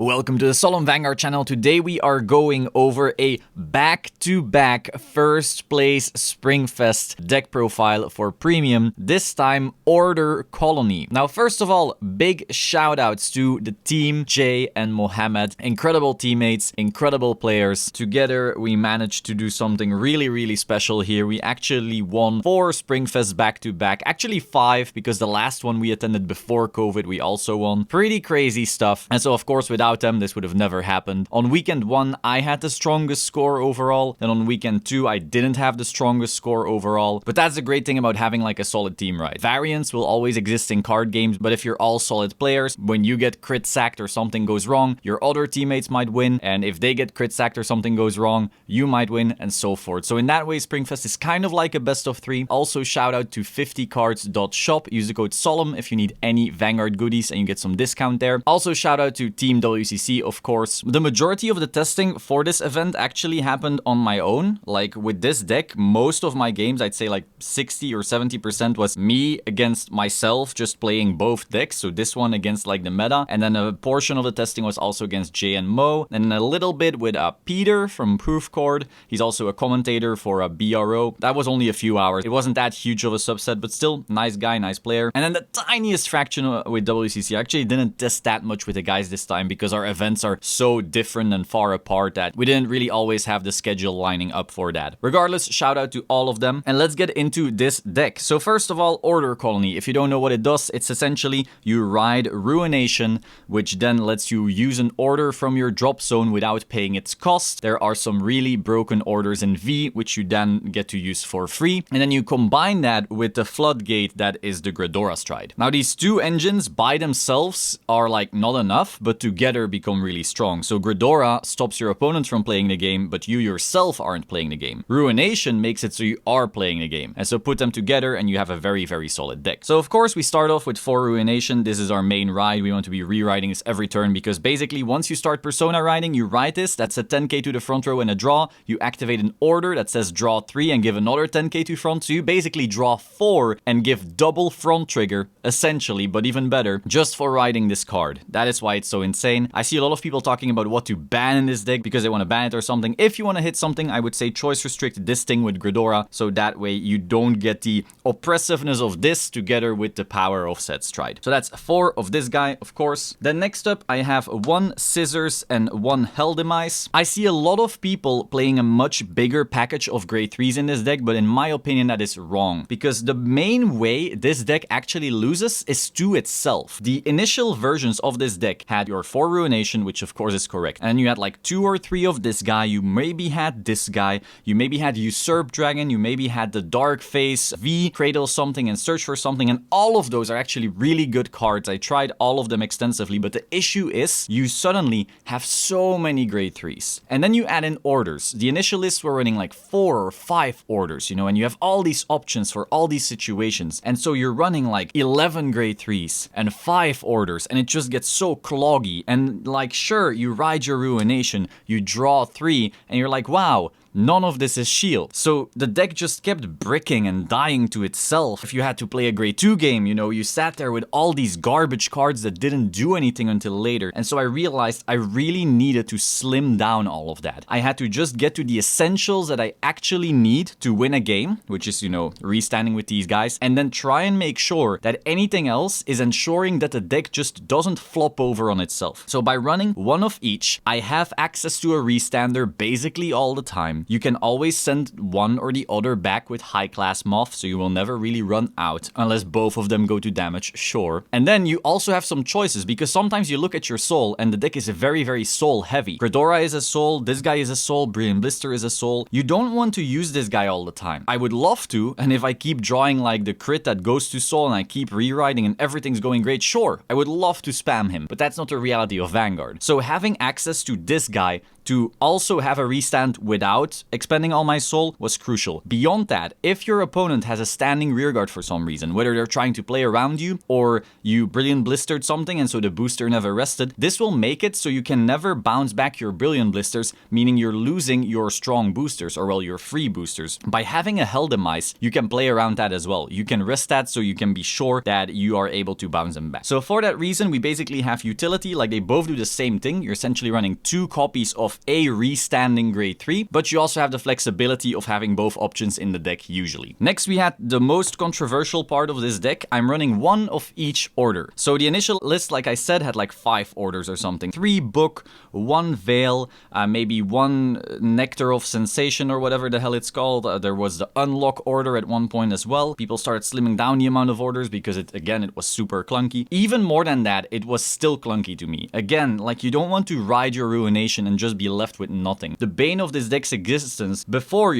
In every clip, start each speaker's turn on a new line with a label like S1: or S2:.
S1: Welcome to the Solemn Vanguard channel. Today we are going over a back-to-back first place Springfest deck profile for premium, this time Ordercolony. Now first of all, big shout outs to the team, Jay and Mohammed. Incredible teammates, incredible players. Together we managed to do something really special here. We actually won 4 Springfest back-to-back, actually 5 because the last one we attended before COVID we also won. Pretty crazy stuff. And so of course without them, this would have never happened. On weekend 1, I had the strongest score overall. Then on weekend 2, I didn't have the strongest score overall. But that's the great thing about having like a solid team, right? Variance will always exist in card games, but if you're all solid players, when you get crit sacked or something goes wrong, your other teammates might win. And if they get crit sacked or something goes wrong, you might win and so forth. So in that way, Springfest is kind of like a best of 3. Also shout out to 50cards.shop. Use the code Solemn if you need any Vanguard goodies and you get some discount there. Also shout out to Team WCC, of course. The majority of the testing for this event actually happened on my own. Like with this deck, most of my games, I'd say like 60 or 70% was me against myself, just playing both decks. So this one against like the meta. And then a portion of the testing was also against Jay and Mo. And a little bit with Peter from Proofcord. He's also a commentator for a BRO. That was only a few hours. It wasn't that huge of a subset, but still, nice guy, nice player. And then the tiniest fraction with WCC. I actually didn't test that much with the guys this time because our events are so different and far apart that we didn't really always have the schedule lining up for that. Regardless, shout out to all of them. And let's get into this deck. So first of all, Ordercolony. If you don't know what it does, it's essentially you ride Ruination, which then lets you use an order from your drop zone without paying its cost. There are some really broken orders in V, which you then get to use for free. And then you combine that with the floodgate that is the Ghidorah Stride. Now these two engines by themselves are like not enough, but together become really strong. So Ghidorah stops your opponent from playing the game, but you yourself aren't playing the game. Ruination makes it so you are playing the game. And so put them together and you have a very solid deck. So of course we start off with 4 Ruination. This is our main ride. We want to be rewriting this every turn because basically once you start Persona riding, you ride this. That's a 10k to the front row and a draw. You activate an order that says draw 3 and give another 10k to front. So you basically draw 4 and give double front trigger, essentially, but even better, just for riding this card. That is why it's so insane. I see a lot of people talking about what to ban in this deck because they want to ban it or something. If you want to hit something, I would say choice restrict this thing with Ghidorah, so that way you don't get the oppressiveness of this together with the power of said stride. So that's 4 of this guy, of course. Then next up, I have 1 Scissors and 1 Hell Demise. I see a lot of people playing a much bigger package of grade 3s in this deck, but in my opinion that is wrong because the main way this deck actually loses is to itself. The initial versions of this deck had your 4 Ruination, which of course is correct. And you had like 2 or 3 of this guy, you maybe had this guy, you maybe had Usurp Dragon, you maybe had the Dark Face, V, Cradle something and Search for something, and all of those are actually really good cards. I tried all of them extensively, but the issue is you suddenly have so many grade 3s. And then you add in orders. The initial lists were running like 4 or 5 orders, you know, and you have all these options for all these situations. And so you're running like 11 grade 3s and 5 orders, and it just gets so cloggy. And like, sure, you ride your Ruination, you draw 3, and you're like, wow, none of this is shield. So the deck just kept bricking and dying to itself. If you had to play a grade 2 game, you know, you sat there with all these garbage cards that didn't do anything until later. And so I realized I really needed to slim down all of that. I had to just get to the essentials that I actually need to win a game, which is, you know, restanding with these guys, and then try and make sure that anything else is ensuring that the deck just doesn't flop over on itself. So by running 1 of each, I have access to a restander basically all the time. You can always send one or the other back with high class Moth, so you will never really run out unless both of them go to damage, sure. And then you also have some choices because sometimes you look at your soul and the deck is very soul heavy. Ghidorah is a soul, this guy is a soul, Blister is a soul. You don't want to use this guy all the time. I would love to, and if I keep drawing like the crit that goes to soul and I keep rewriting and everything's going great, sure, I would love to spam him, but that's not the reality of Vanguard. So having access to this guy to also have a restand without expending all my soul was crucial. Beyond that, if your opponent has a standing rearguard for some reason, whether they're trying to play around you or you brilliant blistered something and so the booster never rested, this will make it so you can never bounce back your brilliant blisters, meaning you're losing your strong boosters, or well, your free boosters. By having a Hell Demise, you can play around that as well. You can rest that so you can be sure that you are able to bounce them back. So for that reason, we basically have utility, like they both do the same thing. You're essentially running 2 copies of a restanding grade 3, but you also have the flexibility of having both options in the deck usually. Next, we had the most controversial part of this deck. I'm running 1 of each order. So the initial list, like I said, had like 5 orders or something. 3 Book, 1 Veil, maybe 1 Nectar of Sensation or whatever the hell it's called. There was the Unlock order at one point as well. People started slimming down the amount of orders because it was super clunky. Even more than that, it was still clunky to me. Again, like you don't want to ride your Ruination and just be left with nothing. The bane of this deck's existence before,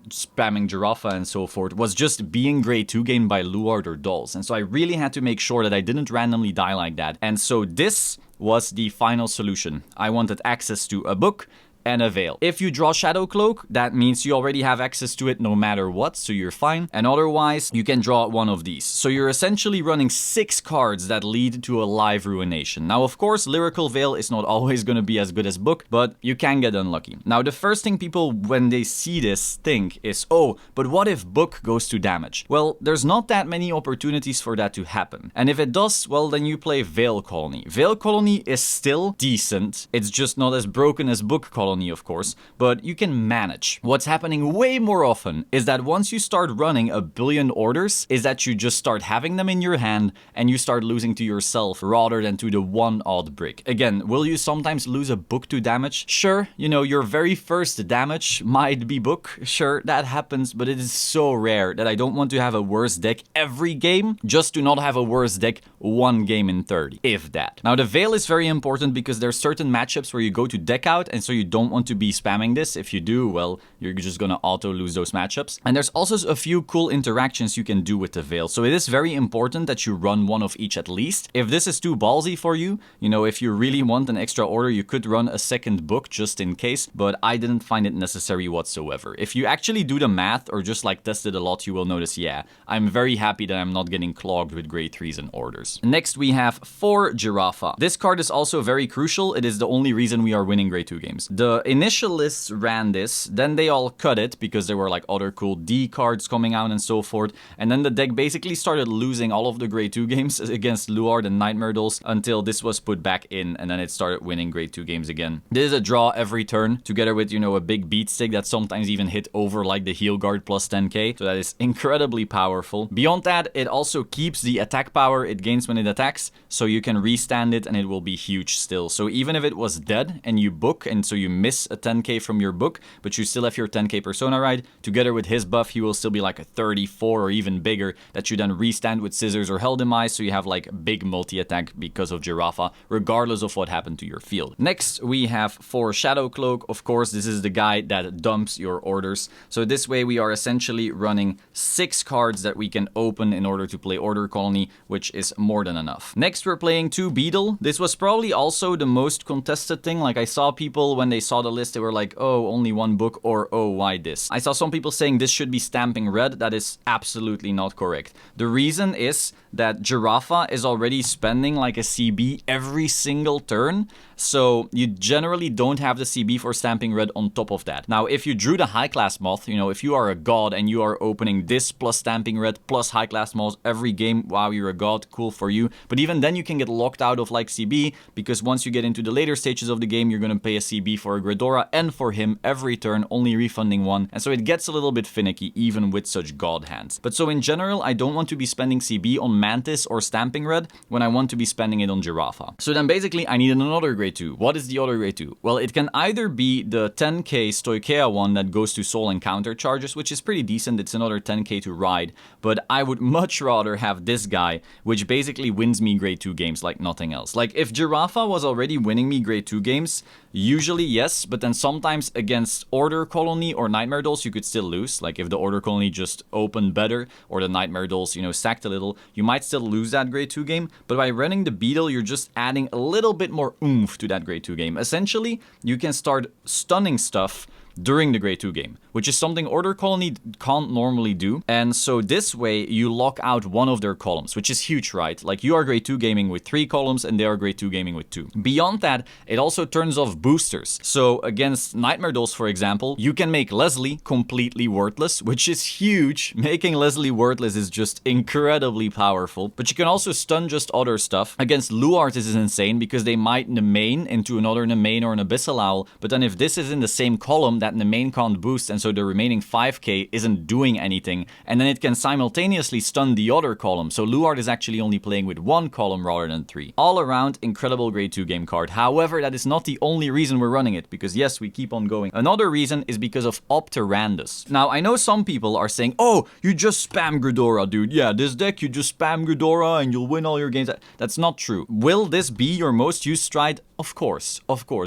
S1: spamming Giraffa and so forth was just being grade 2 gained by Luard or Dolls. And so I really had to make sure that I didn't randomly die like that. And so this was the final solution. I wanted access to a book and a Veil. If you draw Shadow Cloak, that means you already have access to it no matter what, so you're fine. And otherwise, you can draw one of these. So you're essentially running 6 cards that lead to a live Ruination. Now, of course, Lyrical Veil is not always going to be as good as Book, but you can get unlucky. Now, the first thing people, when they see this, think is, oh, but what if Book goes to damage? Well, there's not that many opportunities for that to happen. And if it does, well, then you play Veil Colony. Veil Colony is still decent. It's just not as broken as Book Colony, of course, but you can manage. What's happening way more often is that once you start running a billion orders, is that you just start having them in your hand and you start losing to yourself rather than to the one odd brick. Again, will you sometimes lose a Book to damage? Sure, your very first damage might be Book. Sure, that happens, but it is so rare that I don't want to have a worse deck every game just to not have a worse deck 1 game in 30, if that. Now, the Veil is very important because there's certain matchups where you go to deck out and so you don't want to be spamming this. If you do, well, you're just gonna auto lose those matchups. And there's also a few cool interactions you can do with the Veil. So it is very important that you run 1 of each at least. If this is too ballsy for you, if you really want an extra order, you could run a second Book just in case, but I didn't find it necessary whatsoever. If you actually do the math or just like test it a lot, you will notice, yeah, I'm very happy that I'm not getting clogged with grade 3s and orders. Next, we have 4 Giraffa. This card is also very crucial. It is the only reason we are winning grade 2 games. The initialists ran this, then they all cut it because there were like other cool D cards coming out and so forth, and then the deck basically started losing all of the grade 2 games against Luard and Nightmare Dolls until this was put back in, and then it started winning grade 2 games again. This is a draw every turn, together with, a big beat stick that sometimes even hit over like the heal guard plus 10k, so that is incredibly powerful. Beyond that, it also keeps the attack power it gains when it attacks, so you can restand it and it will be huge still. So even if it was dead and you Book, and so you miss a 10k from your Book, but you still have your 10k Persona ride, together with his buff, he will still be like a 34 or even bigger that you then restand with Scissors or Hell Demise, so you have like big multi-attack because of Giraffa, regardless of what happened to your field. Next, we have 4 Shadow Cloak. Of course, this is the guy that dumps your orders. So this way, we are essentially running 6 cards that we can open in order to play Ordercolony, which is more than enough. Next, we're playing 2 Beetle. This was probably also the most contested thing. Like I saw people, when they saw the list, they were like, oh, only 1 Book, or oh, why this? I saw some people saying this should be stamping red. That is absolutely not correct. The reason is that Giraffa is already spending like a CB every single turn, so you generally don't have the CB for stamping red on top of that. Now, if you drew the high class moth, if you are a god and you are opening this plus stamping red plus high class moth every game, wow, you're a god, cool for you. But even then you can get locked out of like CB, because once you get into the later stages of the game, you're gonna pay a CB for a Gridora and for him every turn, only refunding 1. And so it gets a little bit finicky even with such god hands. But so in general, I don't want to be spending CB on Mantis or Stamping Red when I want to be spending it on Giraffa. So then basically I needed another grade 2. What is the other grade 2? Well, it can either be the 10k Stoichea one that goes to soul and counter charges, which is pretty decent. It's another 10k to ride, but I would much rather have this guy, which basically wins me grade 2 games like nothing else. Like if Giraffa was already winning me grade 2 games, usually, yes, but then sometimes against Ordercolony or Nightmare Dolls, you could still lose. Like if the Ordercolony just opened better or the Nightmare Dolls, you know, sacked a little, you might still lose that grade 2 game. But by running the Beetle, you're just adding a little bit more oomph to that grade 2 game. Essentially, you can start stunning stuff during the grade 2 game, which is something Ordercolony can't normally do. And so this way you lock out one of their columns, which is huge, right? Like you are grade 2 gaming with 3 columns and they are grade 2 gaming with 2. Beyond that, it also turns off boosters. So against Nightmare Dolls, for example, you can make Leslie completely worthless, which is huge. Making Leslie worthless is just incredibly powerful. But you can also stun just other stuff. Against Luart, this is insane because they might Nemain into another Nemain or an Abyssal Owl, but then if this is in the same column, that Nemain can't boost, and so the remaining 5k isn't doing anything, and then it can simultaneously stun the other column. So Luart is actually only playing with 1 column rather than 3. All around, incredible grade 2 game card. However, that is not the only reason we're running it, because yes, we keep on going. Another reason is because of Opterandus. Now, I know some people are saying, oh, you just spam Ghidorah, dude. Yeah, this deck, you just spam Ghidorah and you'll win all your games. That's not true. Will this be your most used stride? Of course,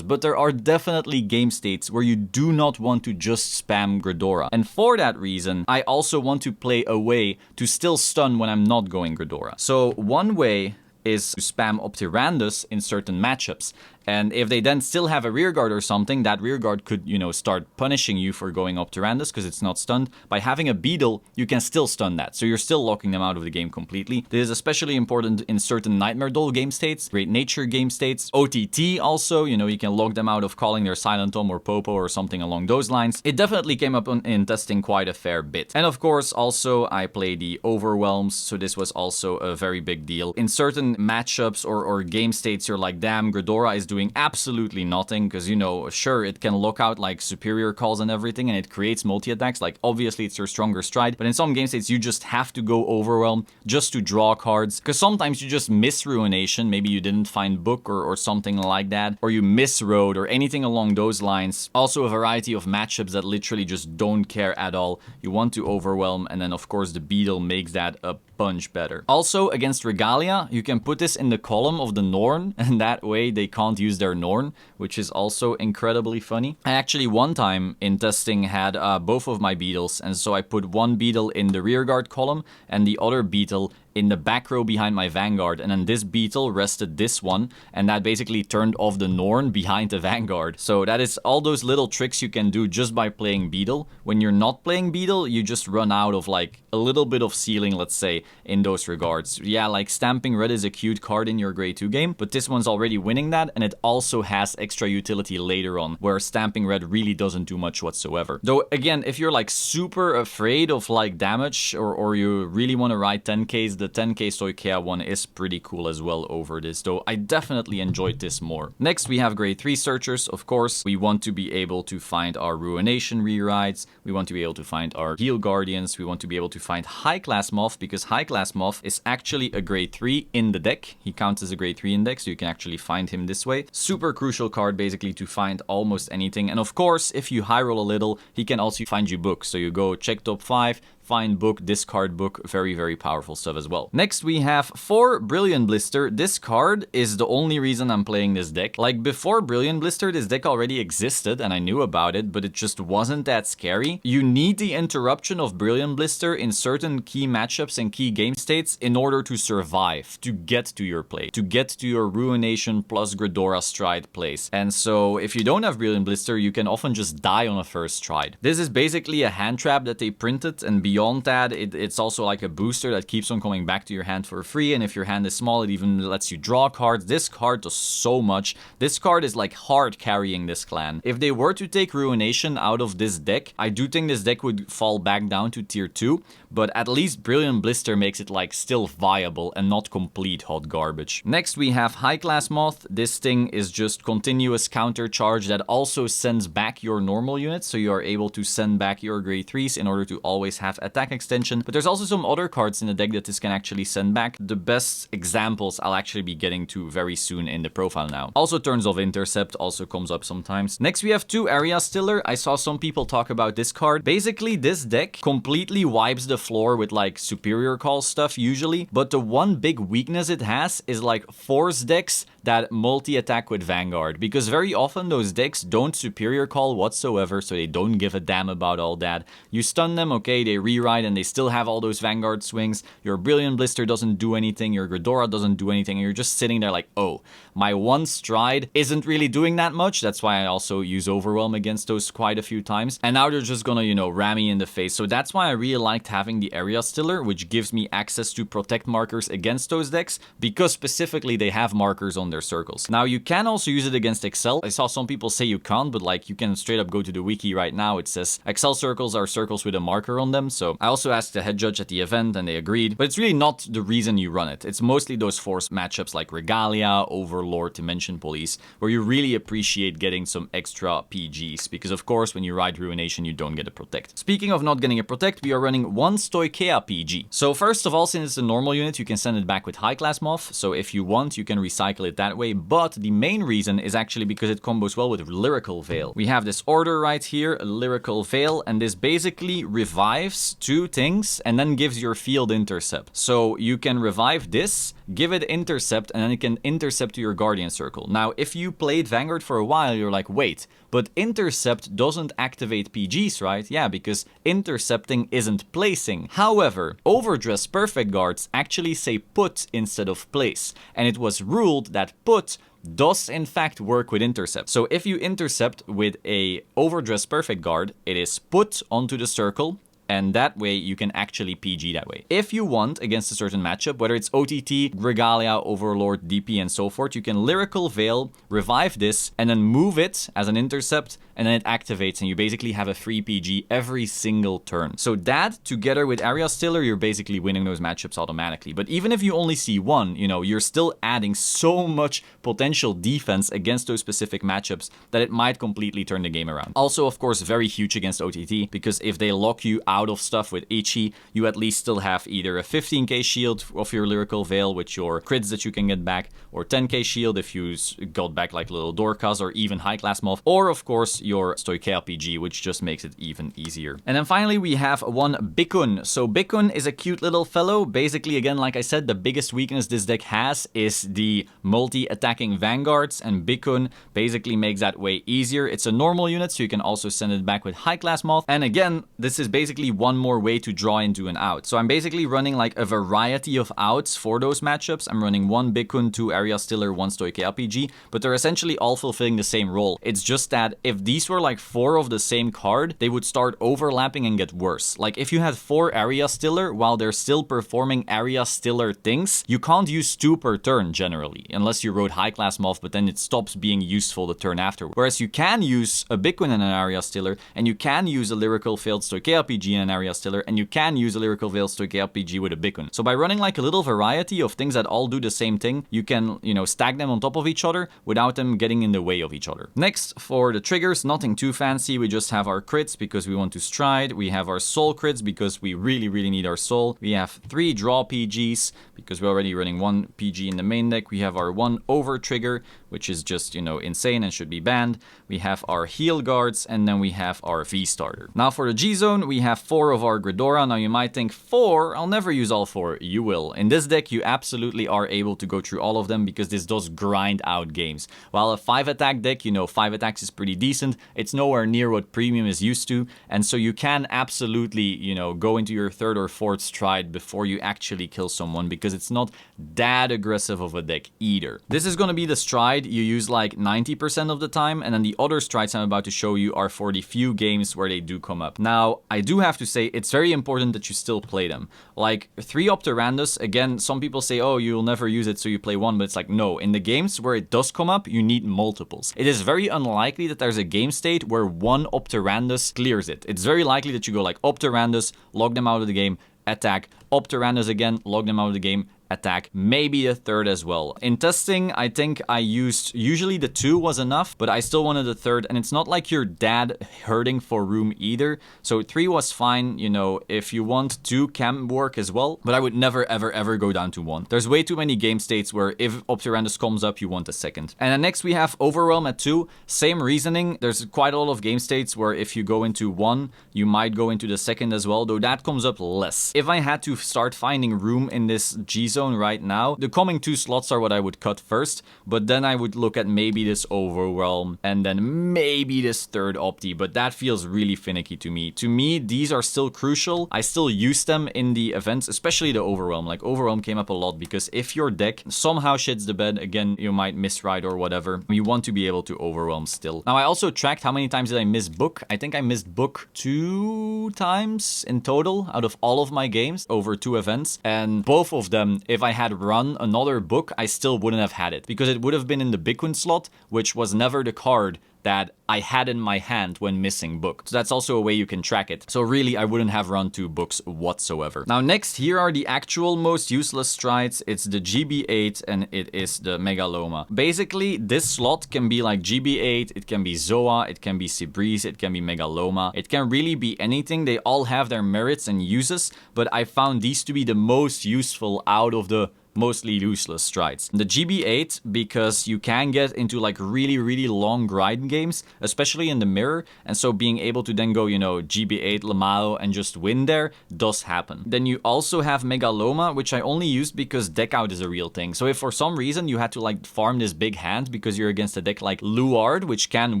S1: but there are definitely game states where you do not want to just spam Ghidorah. And for that reason, I also want to play a way to still stun when I'm not going Ghidorah. So one way is to spam Opterandus in certain matchups. And if they then still have a rearguard or something, that rearguard could, you know, start punishing you for going Opterandus because it's not stunned. By having a Beetle, you can still stun that. So you're still locking them out of the game completely. This is especially important in certain Nightmare Doll game states, Great Nature game states. OTT also, you know, you can lock them out of calling their Silent Tom or Popo or something along those lines. It definitely came up in testing quite a fair bit. And of course, also, I play the Overwhelms, so this was also a very big deal. In certain matchups or game states, you're like, damn, Ghidorah is doing absolutely nothing because, you know, sure, it can lock out like superior calls and everything and it creates multi-attacks. Like obviously it's your stronger stride, but in some game states you just have to go Overwhelm just to draw cards, because sometimes you just miss Ruination. Maybe you didn't find Book or something like that, or you miss Road or anything along those lines. Also a variety of matchups that literally just don't care at all. You want to Overwhelm, and then of course the Beetle makes that a bunch better. Also against Regalia, you can put this in the column of the Norn, and that way they can't use their Norn, which is also incredibly funny. I actually one time in testing had both of my Beetles, and so I put one Beetle in the rearguard column and the other Beetle in the back row behind my Vanguard, and then this Beetle rested this one, and that basically turned off the Norn behind the Vanguard. So that is all those little tricks you can do just by playing Beetle. When you're not playing Beetle, you just run out of like a little bit of ceiling, let's say, in those regards. Yeah, like Stamping Red is a cute card in your grade 2 game, but this one's already winning that, and it also has extra utility later on, where Stamping Red really doesn't do much whatsoever. Though again, if you're like super afraid of like damage, or you really want to ride 10Ks, the 10k Soikea one is pretty cool as well over this, though I definitely enjoyed this more. Next, we have grade 3 searchers. Of course, we want to be able to find our Ruination rewrites, we want to be able to find our Heal Guardians, we want to be able to find High Class Moth, because High Class Moth is actually a grade 3 in the deck. He counts as a grade 3 index, so you can actually find him this way. Super crucial card basically to find almost anything. And of course, if you high roll a little, he can also find you books. So you go check top 5, find book, discard book, very, very powerful stuff as well. Next, we have for Brilliant Blister. This card is the only reason I'm playing this deck. Like before Brilliant Blister, this deck already existed and I knew about it, but it just wasn't that scary. You need the interruption of Brilliant Blister in certain key matchups and key game states in order to survive, to get to your play, to get to your Ruination plus Ghidorah stride place. And so if you don't have Brilliant Blister, you can often just die on a first stride. This is basically a hand trap that they printed, and beyond that, it's also like a booster that keeps on coming back to your hand for free, and if your hand is small, it even lets you draw cards. This card does so much. This card is like hard carrying this clan. If they were to take Ruination out of this deck, I do think this deck would fall back down to tier 2, but at least Brilliant Blister makes it like still viable and not complete hot garbage. Next, we have High Class Moth. This thing is just continuous counter charge that also sends back your normal units, so you are able to send back your grade 3s in order to always have attack extension. But there's also some other cards in the deck that this can actually send back. The best examples I'll actually be getting to very soon in the profile now. Also turns off Intercept, also comes up sometimes. Next, we have 2 Ahri Stiller. I saw some people talk about this card. Basically, this deck completely wipes the floor with like superior call stuff usually, but the one big weakness it has is like force decks that multi-attack with Vanguard, because very often those decks don't superior call whatsoever, so they don't give a damn about all that. You stun them, okay, they rewrite and they still have all those Vanguard swings. Your Brilliant Blister doesn't do anything, your Ghidorah doesn't do anything, and you're just sitting there like, oh, my one stride isn't really doing that much. That's why I also use Overwhelm against those quite a few times. And now they're just gonna, you know, ram me in the face. So that's why I really liked having the Area Stiller, which gives me access to protect markers against those decks, because specifically they have markers on their circles. Now you can also use it against Excel. I saw some people say you can't, but like you can straight up go to the wiki right now. It says Excel circles are circles with a marker on them. So I also asked the head judge at the event and they agreed, but it's really not the reason you run it. It's mostly those force matchups like Regalia, Overlord, Dimension Police, where you really appreciate getting some extra PGs, because of course when you ride Ruination you don't get a protect. Speaking of not getting a protect, we are running one Stoichea PG. So first of all, since it's a normal unit, you can send it back with high class Moth, so if you want you can recycle it that way, but the main reason is actually because it combos well with Lyrical Veil. We have this order right here, Lyrical Veil, and this basically revives two things and then gives your field intercept. So you can revive this, give it intercept, and then it can intercept to your Guardian Circle. Now if you played Vanguard for a while, you're like, wait, but intercept doesn't activate PGs, right? Yeah, because intercepting isn't placing. However, Overdress Perfect Guards actually say put instead of place, and it was ruled that put does in fact work with intercept. So if you intercept with a Overdress Perfect Guard, it is put onto the circle, and that way you can actually PG that way. If you want, against a certain matchup, whether it's OTT, Regalia, Overlord, DP, and so forth, you can Lyrical Veil, revive this, and then move it as an intercept, and then it activates, and you basically have a free PG every single turn. So that, together with Ahri Stiller, you're basically winning those matchups automatically. But even if you only see one, you know, you're still adding so much potential defense against those specific matchups that it might completely turn the game around. Also, of course, very huge against OTT, because if they lock you out of stuff with Ichi, you at least still have either a 15k shield of your Lyrical Veil with your crits that you can get back, or 10k shield if you got back like little Dorcas or even high class Moth, or of course your Stoichea PG, which just makes it even easier. And then finally we have one Bikun. So Bikun is a cute little fellow. Basically, again, like I said, the biggest weakness this deck has is the multi-attacking Vanguards, and Bikun basically makes that way easier. It's a normal unit, so you can also send it back with high class Moth, and again, this is basically one more way to draw into an out. So I'm basically running like a variety of outs for those matchups. I'm running one Bikun, two Ahri Stiller, one Stoichea PG, but they're essentially all fulfilling the same role. It's just that if these were like 4 of the same card, they would start overlapping and get worse. Like if you had 4 Ahri Stiller while they're still performing Ahri Stiller things, you can't use 2 per turn generally, unless you rode high class Moth, but then it stops being useful the turn after. Whereas you can use a Bikun and an Ahri Stiller, and you can use a Lyrical Failed Stoichea PG and an Ahri Stiller, and you can use a Lyrical Veil Stoichea PG with a Bikun. So by running like a little variety of things that all do the same thing, you can, you know, stack them on top of each other without them getting in the way of each other. Next, for the triggers, nothing too fancy. We just have our crits because we want to stride. We have our soul crits because we really need our soul. We have 3 draw PGs because we're already running 1 PG in the main deck. We have our 1 over trigger, which is just, you know, insane and should be banned. We have our heal guards, and then we have our V starter. Now for the G zone, we have 4 of our Ghidorah. Now you might think 4, I'll never use all 4. You will. In this deck, you absolutely are able to go through all of them because this does grind out games. While a 5 attack deck, you know, 5 attacks is pretty decent, it's nowhere near what premium is used to, and so you can absolutely, you know, go into your 3rd or 4th stride before you actually kill someone, because it's not that aggressive of a deck either. This is going to be the stride you use like 90% of the time, and then the other strides I'm about to show you are for the few games where they do come up. Now, I do have to say, it's very important that you still play them. Like 3 Opterandus, again, some people say, oh, you'll never use it, so you play 1, but it's like, no, in the games where it does come up, you need multiples. It is very unlikely that there's a game state where 1 Opterandus clears it. It's very likely that you go like Opterandus, log them out of the game, attack, Opterandus again, log them out of the game, attack, maybe a 3rd as well. In testing, I think I used, usually the 2 was enough, but I still wanted a 3rd, and it's not like your dad hurting for room either, so 3 was fine. You know, if you want 2 can work as well, but I would never ever go down to 1. There's way too many game states where if Opterandus comes up, you want a 2nd. And then next we have Overwhelm at 2, same reasoning. There's quite a lot of game states where if you go into 1, you might go into the 2nd as well, though that comes up less. If I had to start finding room in this G zone, zone right now. The coming 2 slots are what I would cut first, but then I would look at maybe this Overwhelm and then maybe this third Opti, but that feels really finicky to me. To me, these are still crucial. I still use them in the events, especially the Overwhelm. Like, Overwhelm came up a lot because if your deck somehow shits the bed, again, you might misride or whatever, you want to be able to Overwhelm still. Now, I also tracked how many times did I miss book. I think I missed book 2 times in total out of all of my games over 2 events, and both of them, if I had run another book, I still wouldn't have had it because it would have been in the Bikun slot, which was never the card that I had in my hand when missing book. So that's also a way you can track it. So really, I wouldn't have run 2 books whatsoever. Now next, here are the actual most useless strides. It's the GB8 and it is the Megaloma. Basically, this slot can be like GB8, it can be Zoa, it can be Seabreeze, it can be Megaloma. It can really be anything. They all have their merits and uses, but I found these to be the most useful out of the mostly useless strides. The GB8, because you can get into like really long grind games, especially in the mirror, and so being able to then go, you know, GB8 Lamao and just win there does happen. Then you also have Megaloma, which I only used because deck out is a real thing. So if for some reason you had to like farm this big hand because you're against a deck like Luard, which can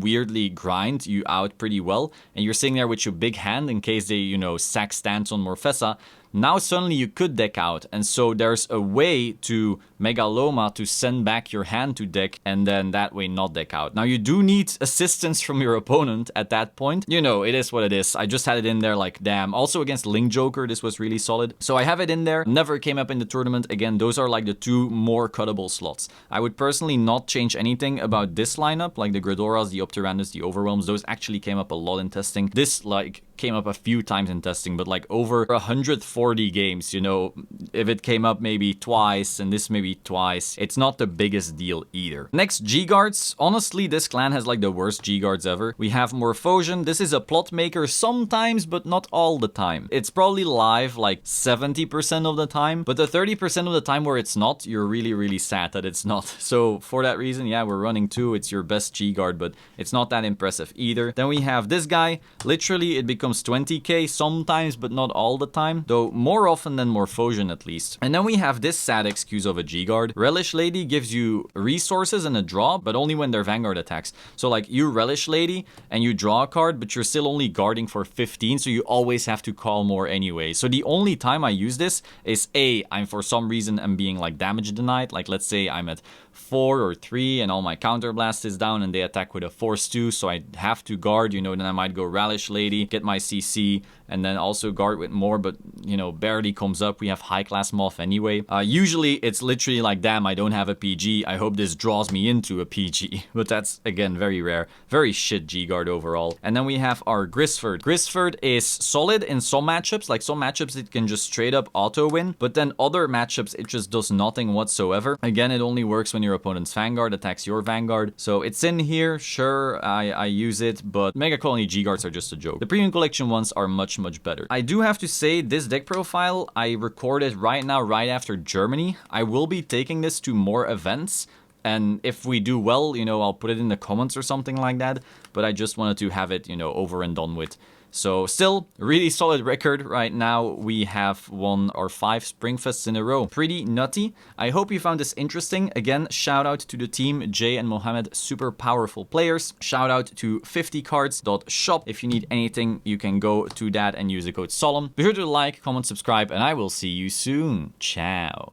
S1: weirdly grind you out pretty well, and you're sitting there with your big hand in case they, you know, sack stance on Morfessa, now suddenly you could deck out, and so there's a way to Megaloma to send back your hand to deck and then that way not deck out. Now you do need assistance from your opponent at that point. You know, it is what it is. I just had it in there like, damn. Also against Link Joker, this was really solid. So I have it in there. Never came up in the tournament. Again, those are like the 2 more cuttable slots. I would personally not change anything about this lineup, like the Gredoras, the Optyrannus, the Overwhelms. Those actually came up a lot in testing. This like came up a few times in testing, but like over 140 games, you know, if it came up maybe twice and this maybe twice, it's not the biggest deal either. Next, G-Guards. Honestly, this clan has like the worst G-Guards ever. We have Morphosion. This is a plot maker sometimes, but not all the time. It's probably live like 70% of the time, but the 30% of the time where it's not, you're really sad that it's not. So for that reason, yeah, we're running 2. It's your best G-Guard, but it's not that impressive either. Then we have this guy. Literally, it becomes 20k sometimes, but not all the time, though more often than Morphosion at least. And then we have this sad excuse of a G-Guard. Relish Lady gives you resources and a draw, but only when they're Vanguard attacks. So like you Relish Lady and you draw a card, but you're still only guarding for 15, so you always have to call more anyway. So the only time I use this is A, I'm for some reason I'm being like damage denied. Like let's say I'm at 4 or 3 and all my counterblast is down and they attack with a force 2, so I have to guard, you know, then I might go Relish Lady, get my CC, and then also guard with more, but you know, barely comes up. We have high class Moth anyway. Usually it's literally like, damn, I don't have a PG, I hope this draws me into a PG, but that's again very rare. Very shit G-Guard overall. And then we have our Grizzford. Grizzford is solid in some matchups, like some matchups it can just straight up auto win, but then other matchups it just does nothing whatsoever. Again, it only works when your opponent's Vanguard attacks your Vanguard. So it's in here, sure, I use it, but Megacolony G-Guards are just a joke. The premium collection ones are much better. I do have to say, this deck profile I recorded right now, right after Germany. I will be taking this to more events, and if we do well, you know, I'll put it in the comments or something like that, but I just wanted to have it, you know, over and done with. So still, really solid record right now. We have won our 5 Springfests in a row. Pretty nutty. I hope you found this interesting. Again, shout out to the team, Jay and Mohammed, super powerful players. Shout out to 50cards.shop. If you need anything, you can go to that and use the code Solemn. Be sure to like, comment, subscribe, and I will see you soon. Ciao.